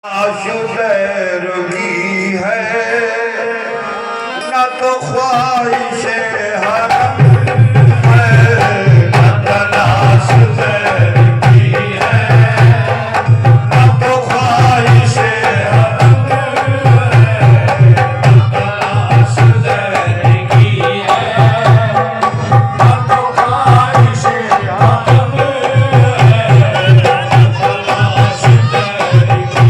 आशुगैर की है न तो ख्वाहिश हरम है न तलाश गैर की है न तो ख्वाहिश हरम है न तलाश गैर की है न तो ख्वाहिश हरम है न तलाश गैर की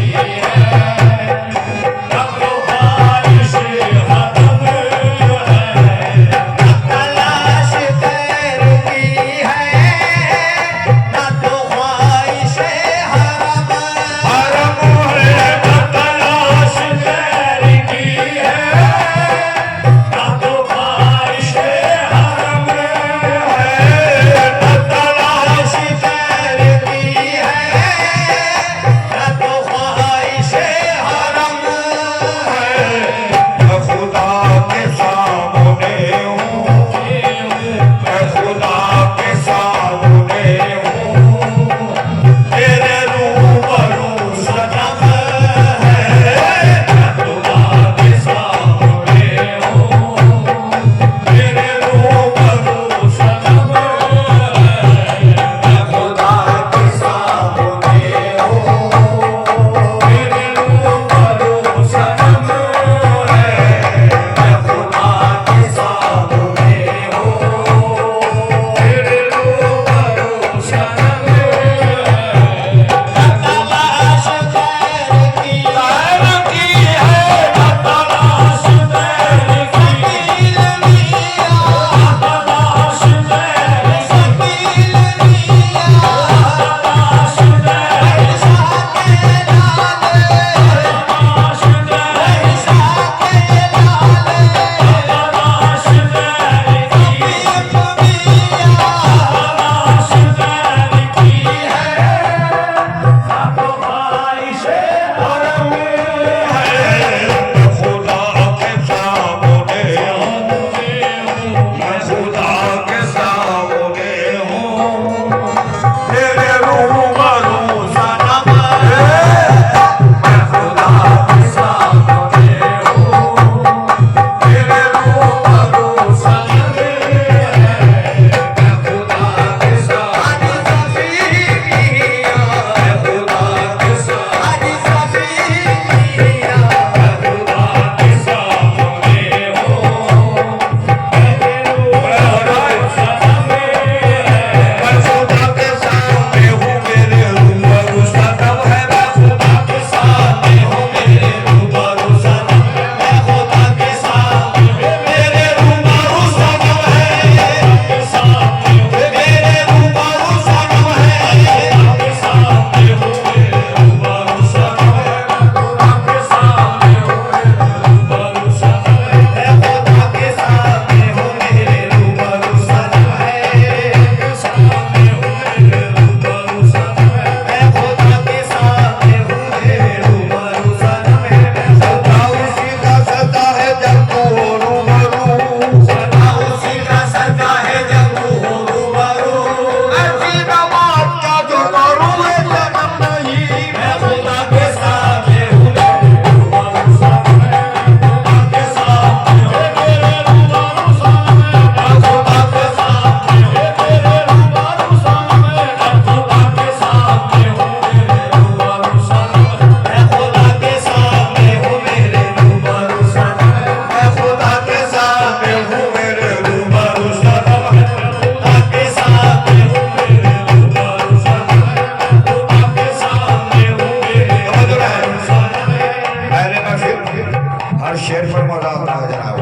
शेर पर मौला होता है जनाब।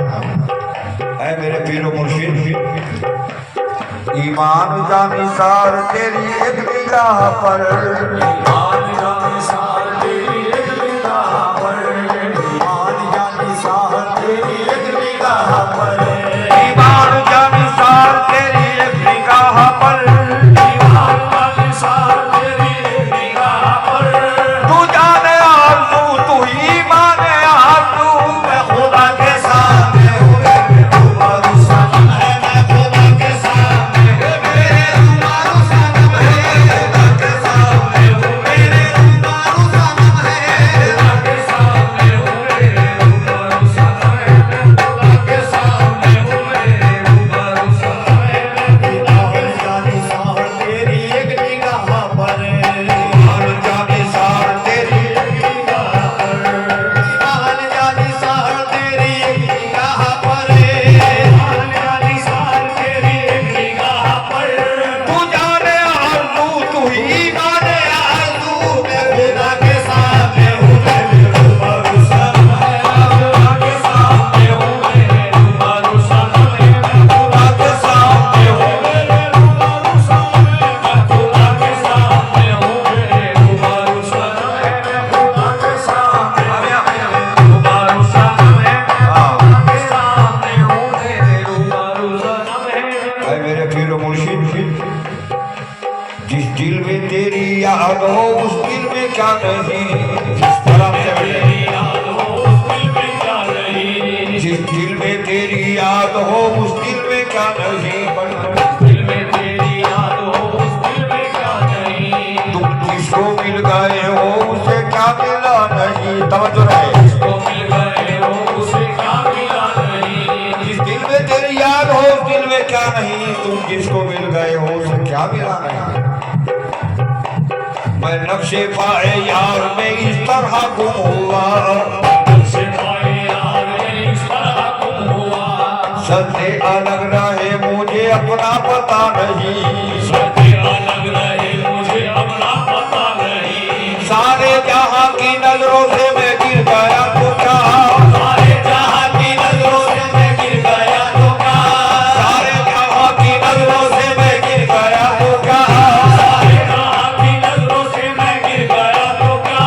ऐ मेरे पीरो मुर्शिद, ईमान जानी सार तेरी एक निगाह पर, ईमान जानी सार तेरी एक निगाह पर, ईमान जानी सार तेरी एक निगाह पर, ईमान जानी सार तेरी एक निगाह पर, ईमान जानी सार तेरी एक निगाह पर, तू जाने आरज़ू तू ही माने आरज़ू, मैं खुदा के सामने हूँ मेरे रूबरू सनम है, मैं खुदा के सामने हूँ मेरे रूबरू सनम है, खुदा के सामने हूँ मेरे रूबरू क्या नहीं, दिल में तेरी याद हो उस दिल में क्या नहीं, तुम जिसको मिल गए हो उसे क्या मिला नहीं। तवज्जो रहे, जिसको मिल गए हो उसे क्या मिला नहीं, जिस दिल में तेरी याद हो उस दिल में क्या नहीं, तुम जिसको मिल गए हो उसे क्या मिला नहीं। मैं नक्शे पाए यार में इस तरह गुम हुआ, नक्शे पाए यार में इस तरह गुम हुआ, सबसे अलग रहे मुझे अपना पता नहीं, सबसे अलग रहे मुझे अपना पता नहीं, सारे जहां की नजरों से मैं गिर गया तो क्या, सारे जहां की नजरों से मैं गिर गया तो क्या, सारे जहां की नजरों से मैं गिर गया तो क्या, सारे जहां की नजरों से मैं गिर गया तो क्या,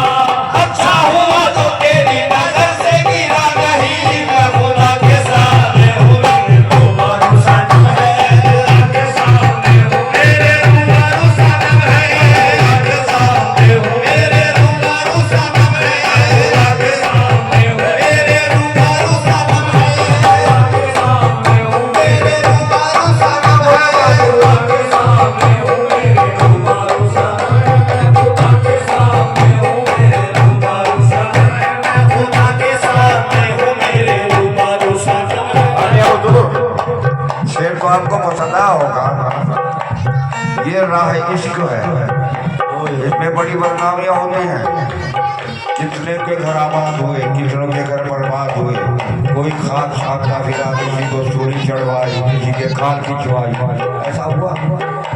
अच्छा हुआ तो तेरी नजर से गिरा नहीं, मैं खुदा के सामने हूँ, रूबरू सनम है अल्लाह के सामने हूँ, मेरे रूबरू सनम है अल्लाह के सामने हूँ, मेरे रूबरू सनम है अल्लाह के सामने हूँ, मेरे रूबरू सनम है अल्लाह के सामने हूँ, मेरे रूबरू सनम है अल्लाह के सामने हूँ, मेरे रूबरू सनम है मैं खुदा के सामने हूँ, मेरे रूबरू सनम है मैं खुदा के सामने हूँ, मेरे रूबरू सनम है। अरे हुजूर, शेर को आपको पसंद आया होगा। ये राह इश्क है, इसमें बड़ी बदनामियां होती हैं। कितने के घर आबाद हुए, कितनों के घर बर्बाद हुए, कोई खाद छापता फिरा, किसी को सूरी चढ़वाई, किसी के खाल खिंचवाई, ऐसा हुआ।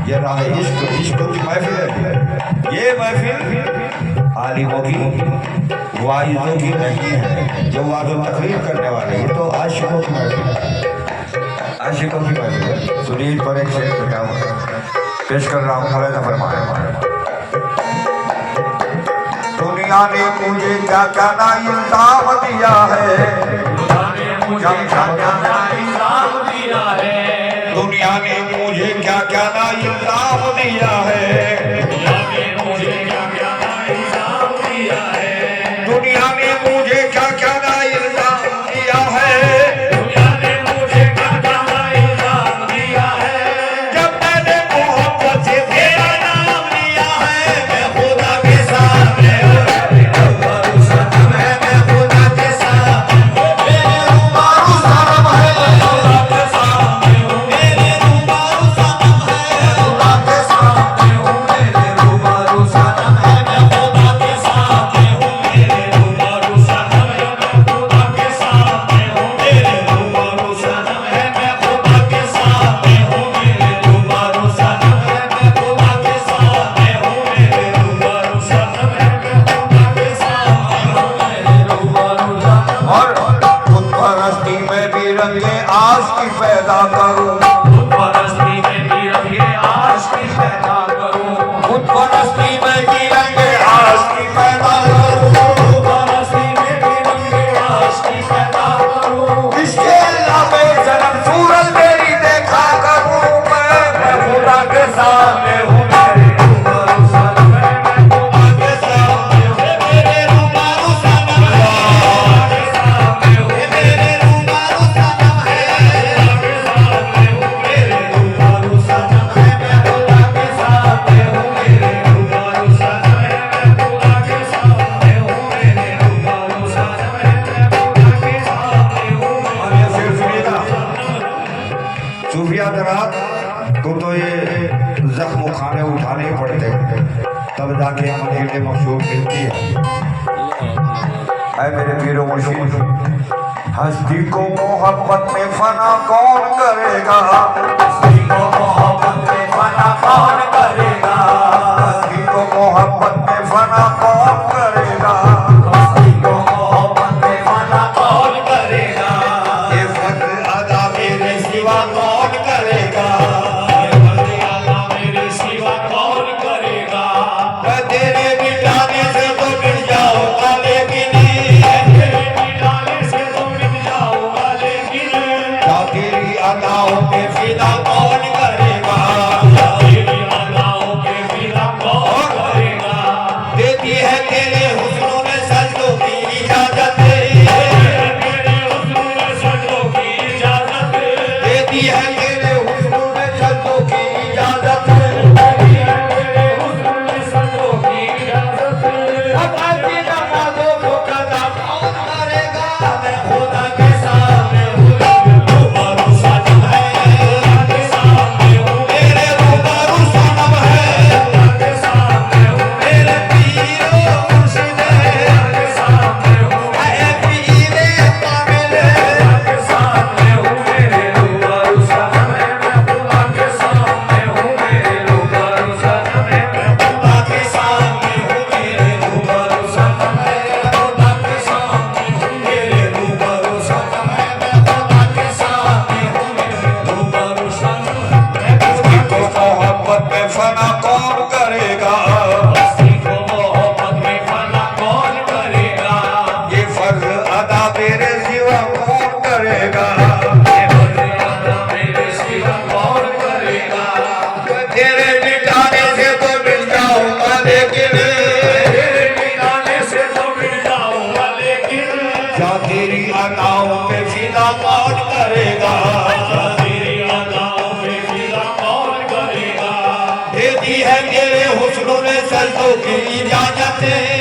ये राह इश्क, इश्क की महफिल है। ये महफिल आलिमों की, वाइजों की नहीं है, जो वादो तकरीर करने वाले, ये तो आशिकों की महफिल है, आशिकों की महफिल है। सुनील पर एक शेर क्या पेश कर रहा हूँ, मुलाज़ा फरमाएं। दुनिया ने मुझे क्या क्या ना इल्जाम दिया है, खुदा ने मुझे क्या क्या ना इल्जाम दिया है, दुनिया ने मुझे क्या क्या ना इल्जाम दिया है, दुनिया ने मुझे क्या क्या ना इल्जाम दिया है, दुनिया ने मुझे क्या क्या ना इल्जाम दिया है, दुनिया ने मुझे क्या क्या ना इल्जाम दिया है, जब मैंने मोहब्बत से तेरा नाम लिया है, मैं खुदा के सामने रूबरू सनम है मैं खुदा के सामने हूँ, मेरे रूबरू सनम है मैं खुदा के सामने हूँ, मेरे रूबरू सनम है मैं खुदा के सामने हूँ, मेरे रूबरू सनम है मैं खुदा के सामने हूँ, मेरे रूबरू सनम है मैं खुदा के सामने हूँ, मेरे रूबरू सनम है मैं खुदा के सामने हूँ, मेरे रूबरू सनम है मैं खुदा के सामने हूँ, मेरे रूबरू सनम है मैं खुदा के सामने हूँ, मेरे रूबरू सनम। और खुद परस्ती में भी रंगे आशिकी पैदा करूं, खुद परस्ती में भी रंगे आशिकी पैदा करूं, खुद परस्ती में भी रंगे आशिकी पैदा करूं, खुद परस्ती में भी रंगे आशिकी पैदा करूं, इसके अलावा जन्म सूरज मेरी देखा करूं, मैं खुदा के सामने हूँ, मेरे रूबरू सनम है मैं खुदा के सामने हूँ, मेरे रूबरू सनम है खुदा के सामने हूँ, मेरे रूबरू सनम है खुदा के सामने हूँ, मेरे रूबरू सनम है मैं खुदा के सामने हूँ, मेरे रूबरू सनम है मैं खुदा के सामने हूँ, मेरे रूबरू सनम है मैं खुदा के सामने हूँ। और ये शेर सुनिएगा, सूफिया दरात को तो ये जख्म खाने उठाने ही पड़ते हैं, तब जाके मंजिल मखसूद मिलती है। ऐ मेरे पीरो मुर्शिद, हस्ती को मोहब्बत में फना कौन करेगा, हस्ती को मोहब्बत में फना कौन करेगा, हस्ती को मोहब्बत में फना कौन करेगा, हस्ती को मोहब्बत में फना कौन करेगा, ये फर्ज अदा मेरे सिवा कौन करेगा, ये फर्ज अदा मेरे सिवा कौन करेगा, मैं तेरे मिटाने से तो मिट जाऊंगा लेकिन तेरे मिटाने से तो मिट जाऊंगा लेकिन तेरी अदाओं पे फिदा कौन करेगा, तेरी या तेरी अदाओं पे फिदा कौन करेगा, तेरी अदाओं पे फिदा कौन करेगा। देती है तेरे हुस्न ने सजदों की इजाजत।